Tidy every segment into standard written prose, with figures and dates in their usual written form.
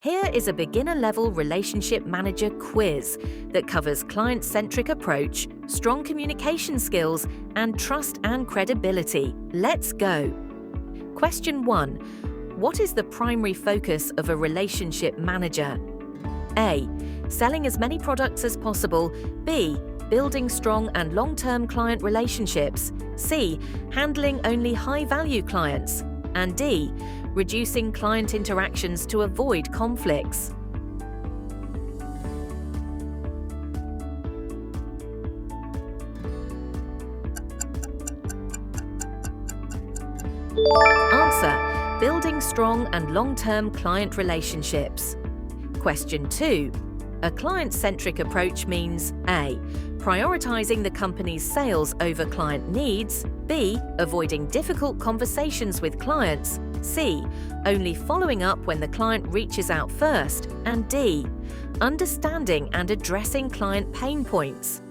Here is a beginner-level relationship manager quiz that covers client-centric approach, strong communication skills, and trust and credibility. Let's go. Question 1. What is the primary focus of a relationship manager? A. Selling as many products as possible. B. Building strong and long-term client relationships. C. Handling only high-value clients. And D. Reducing client interactions to avoid conflicts. Answer: building strong and long-term client relationships. Question 2. A client-centric approach means A. Prioritizing the company's sales over client needs. B. Avoiding difficult conversations with clients. C. Only following up when the client reaches out first. And D. Understanding and addressing client pain points.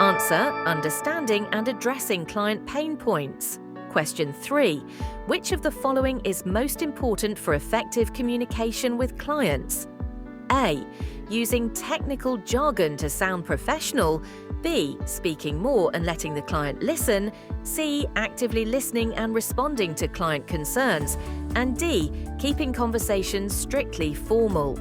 Answer: understanding and addressing client pain points. Question 3. Which of the following is most important for effective communication with clients? A. Using technical jargon to sound professional. B. Speaking more and letting the client listen. C. Actively listening and responding to client concerns. And D. Keeping conversations strictly formal.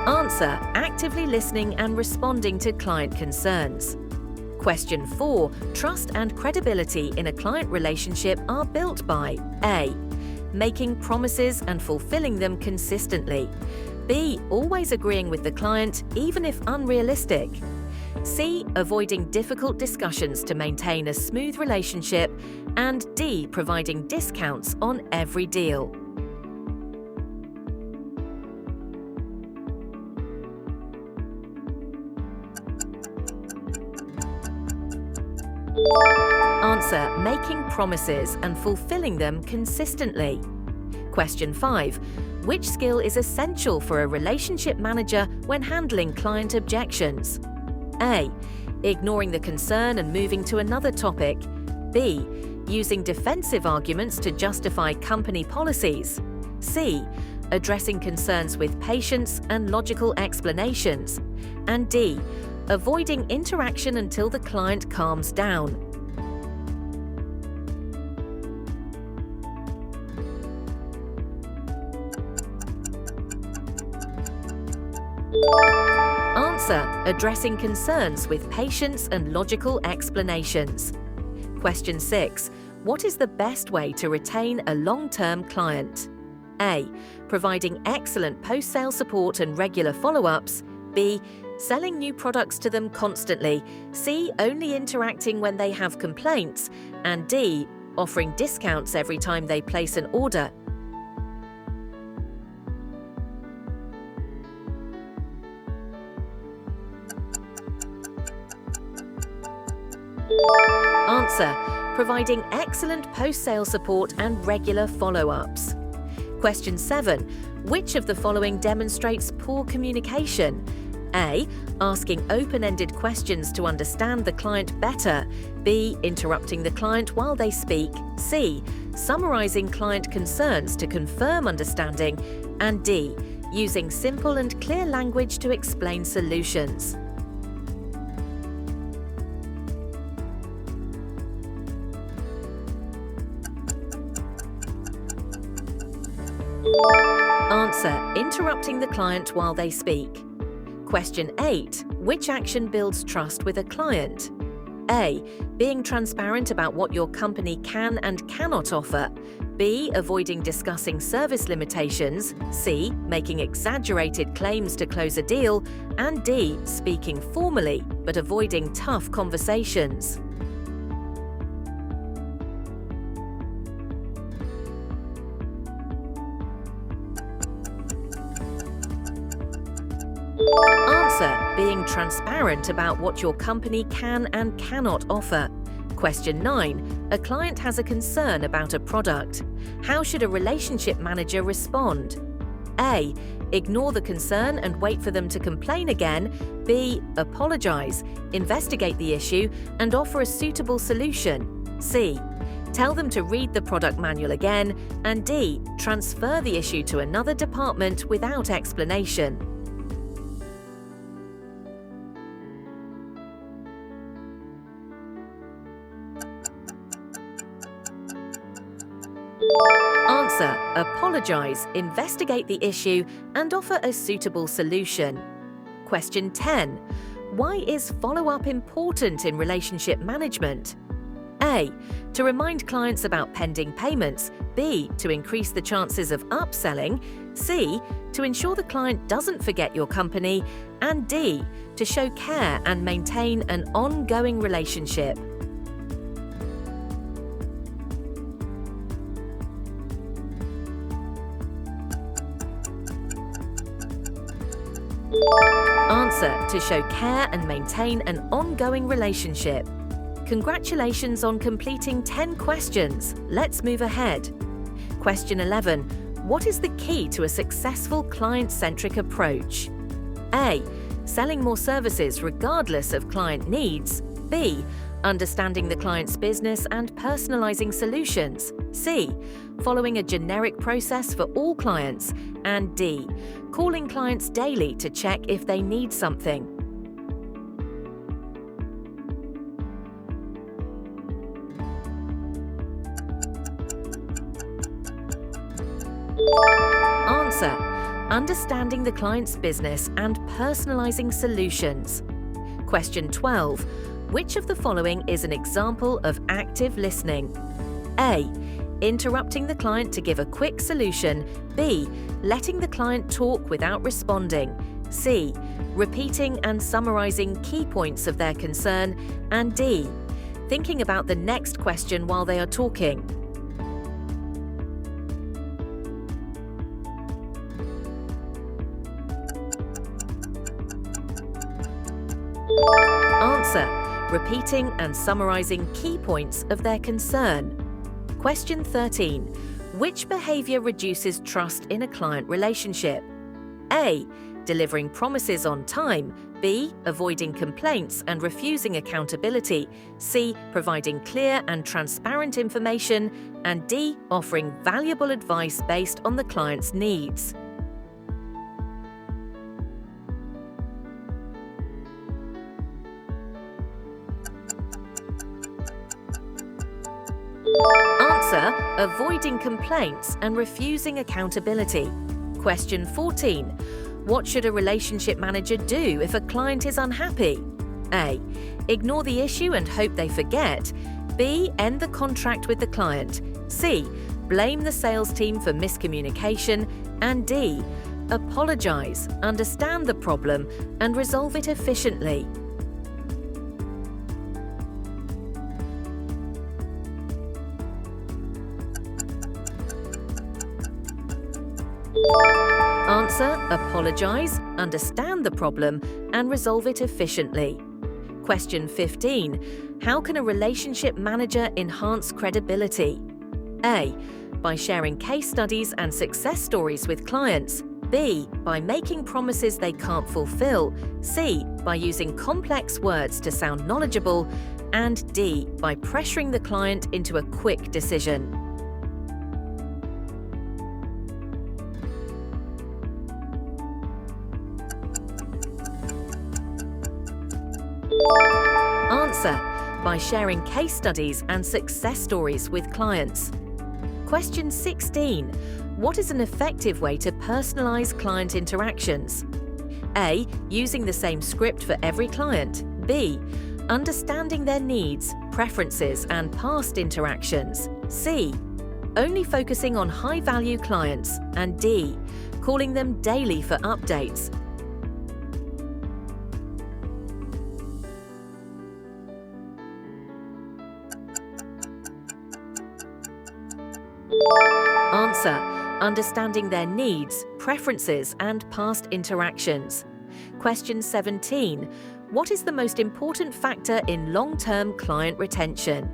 Answer: actively listening and responding to client concerns. Question 4. Trust and credibility in a client relationship are built by A. Making promises and fulfilling them consistently. B. Always agreeing with the client, even if unrealistic. C. Avoiding difficult discussions to maintain a smooth relationship. And D. Providing discounts on every deal. Answer: making promises and fulfilling them consistently. Question 5. Which skill is essential for a relationship manager when handling client objections? A. Ignoring the concern and moving to another topic. B. Using defensive arguments to justify company policies. C. Addressing concerns with patience and logical explanations. And D. Avoiding interaction until the client calms down. Answer: addressing concerns with patience and logical explanations. Question 6. What is the best way to retain a long-term client? A. Providing excellent post-sale support and regular follow-ups. B. Selling new products to them constantly. C. Only interacting when they have complaints. And D. Offering discounts every time they place an order. Answer: providing excellent post-sale support and regular follow-ups. Question 7. Which of the following demonstrates poor communication? A. Asking open-ended questions to understand the client better. B. Interrupting the client while they speak. C. Summarizing client concerns to confirm understanding. And D. Using simple and clear language to explain solutions. Answer: interrupting the client while they speak. Question 8. Which action builds trust with a client? A. Being transparent about what your company can and cannot offer. B. Avoiding discussing service limitations. C. Making exaggerated claims to close a deal. And D. Speaking formally, but avoiding tough conversations. Answer: being transparent about what your company can and cannot offer. Question 9. A client has a concern about a product. How should a relationship manager respond? A. Ignore the concern and wait for them to complain again. B. Apologize, investigate the issue, and offer a suitable solution. C. Tell them to read the product manual again. And D. Transfer the issue to another department without explanation. Answer: apologize, investigate the issue, and offer a suitable solution. Question 10. Why is follow-up important in relationship management? A. To remind clients about pending payments. B. To increase the chances of upselling. C. To ensure the client doesn't forget your company. And D. To show care and maintain an ongoing relationship. Answer: to show care and maintain an ongoing relationship. Congratulations on completing 10 questions. Let's move ahead. Question 11. What is the key to a successful client-centric approach? A. Selling more services regardless of client needs. B. Understanding the client's business and personalizing solutions. C. Following a generic process for all clients. And D. Calling clients daily to check if they need something. Answer: understanding the client's business and personalizing solutions. Question 12. Which of the following is an example of active listening? A. Interrupting the client to give a quick solution. B. Letting the client talk without responding. C. Repeating and summarizing key points of their concern. And D. Thinking about the next question while they are talking. Answer: repeating and summarizing key points of their concern. Question 13. Which behavior reduces trust in a client relationship? A. Delivering promises on time. B. Avoiding complaints and refusing accountability. C. Providing clear and transparent information. And D. Offering valuable advice based on the client's needs. Answer: avoiding complaints and refusing accountability. Question 14. What should a relationship manager do if a client is unhappy? A. Ignore the issue and hope they forget. B. End the contract with the client. C. Blame the sales team for miscommunication. And D. Apologize, understand the problem, and resolve it efficiently. Answer: apologize, understand the problem, and resolve it efficiently. Question 15. How can a relationship manager enhance credibility? A. By sharing case studies and success stories with clients. B. By making promises they can't fulfill. C. By using complex words to sound knowledgeable. And D. By pressuring the client into a quick decision. Answer: by sharing case studies and success stories with clients. Question 16. What is an effective way to personalize client interactions? A. Using the same script for every client. B. Understanding their needs, preferences, and past interactions. C. Only focusing on high-value clients. And D. Calling them daily for updates. Answer: understanding their needs, preferences, and past interactions. Question 17. What is the most important factor in long-term client retention?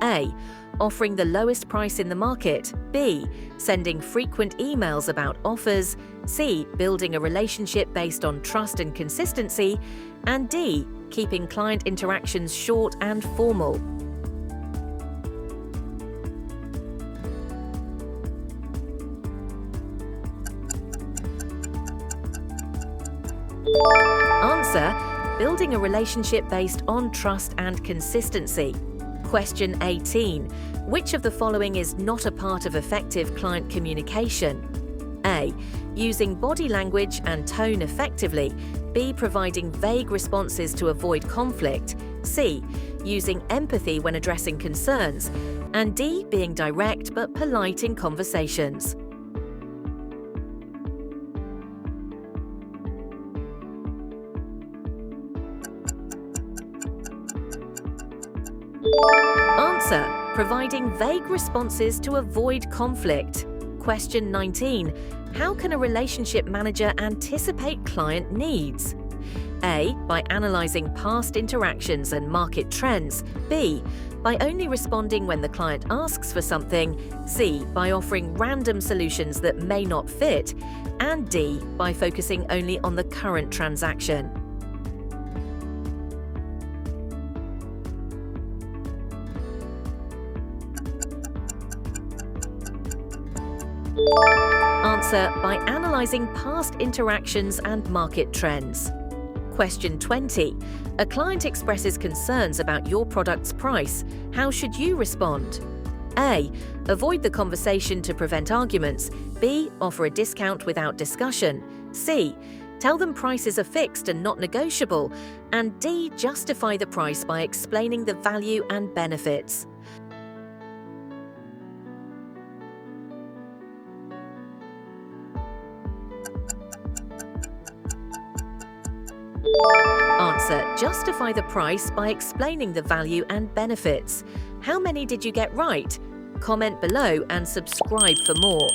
A. Offering the lowest price in the market. B. Sending frequent emails about offers. C. Building a relationship based on trust and consistency. And D. Keeping client interactions short and formal. Answer: building a relationship based on trust and consistency. Question 18. Which of the following is not a part of effective client communication? A. Using body language and tone effectively. B. Providing vague responses to avoid conflict. C. Using empathy when addressing concerns. And D. Being direct but polite in conversations. Answer: providing vague responses to avoid conflict. Question 19. How can a relationship manager anticipate client needs? A. By analyzing past interactions and market trends. B. By only responding when the client asks for something. C. By offering random solutions that may not fit. And D. By focusing only on the current transaction. Answer: by analyzing past interactions and market trends. Question 20. A client expresses concerns about your product's price. How should you respond? A. Avoid the conversation to prevent arguments. B. Offer a discount without discussion. C. Tell them prices are fixed and not negotiable. And D. Justify the price by explaining the value and benefits. Answer: justify the price by explaining the value and benefits. How many did you get right? Comment below and subscribe for more.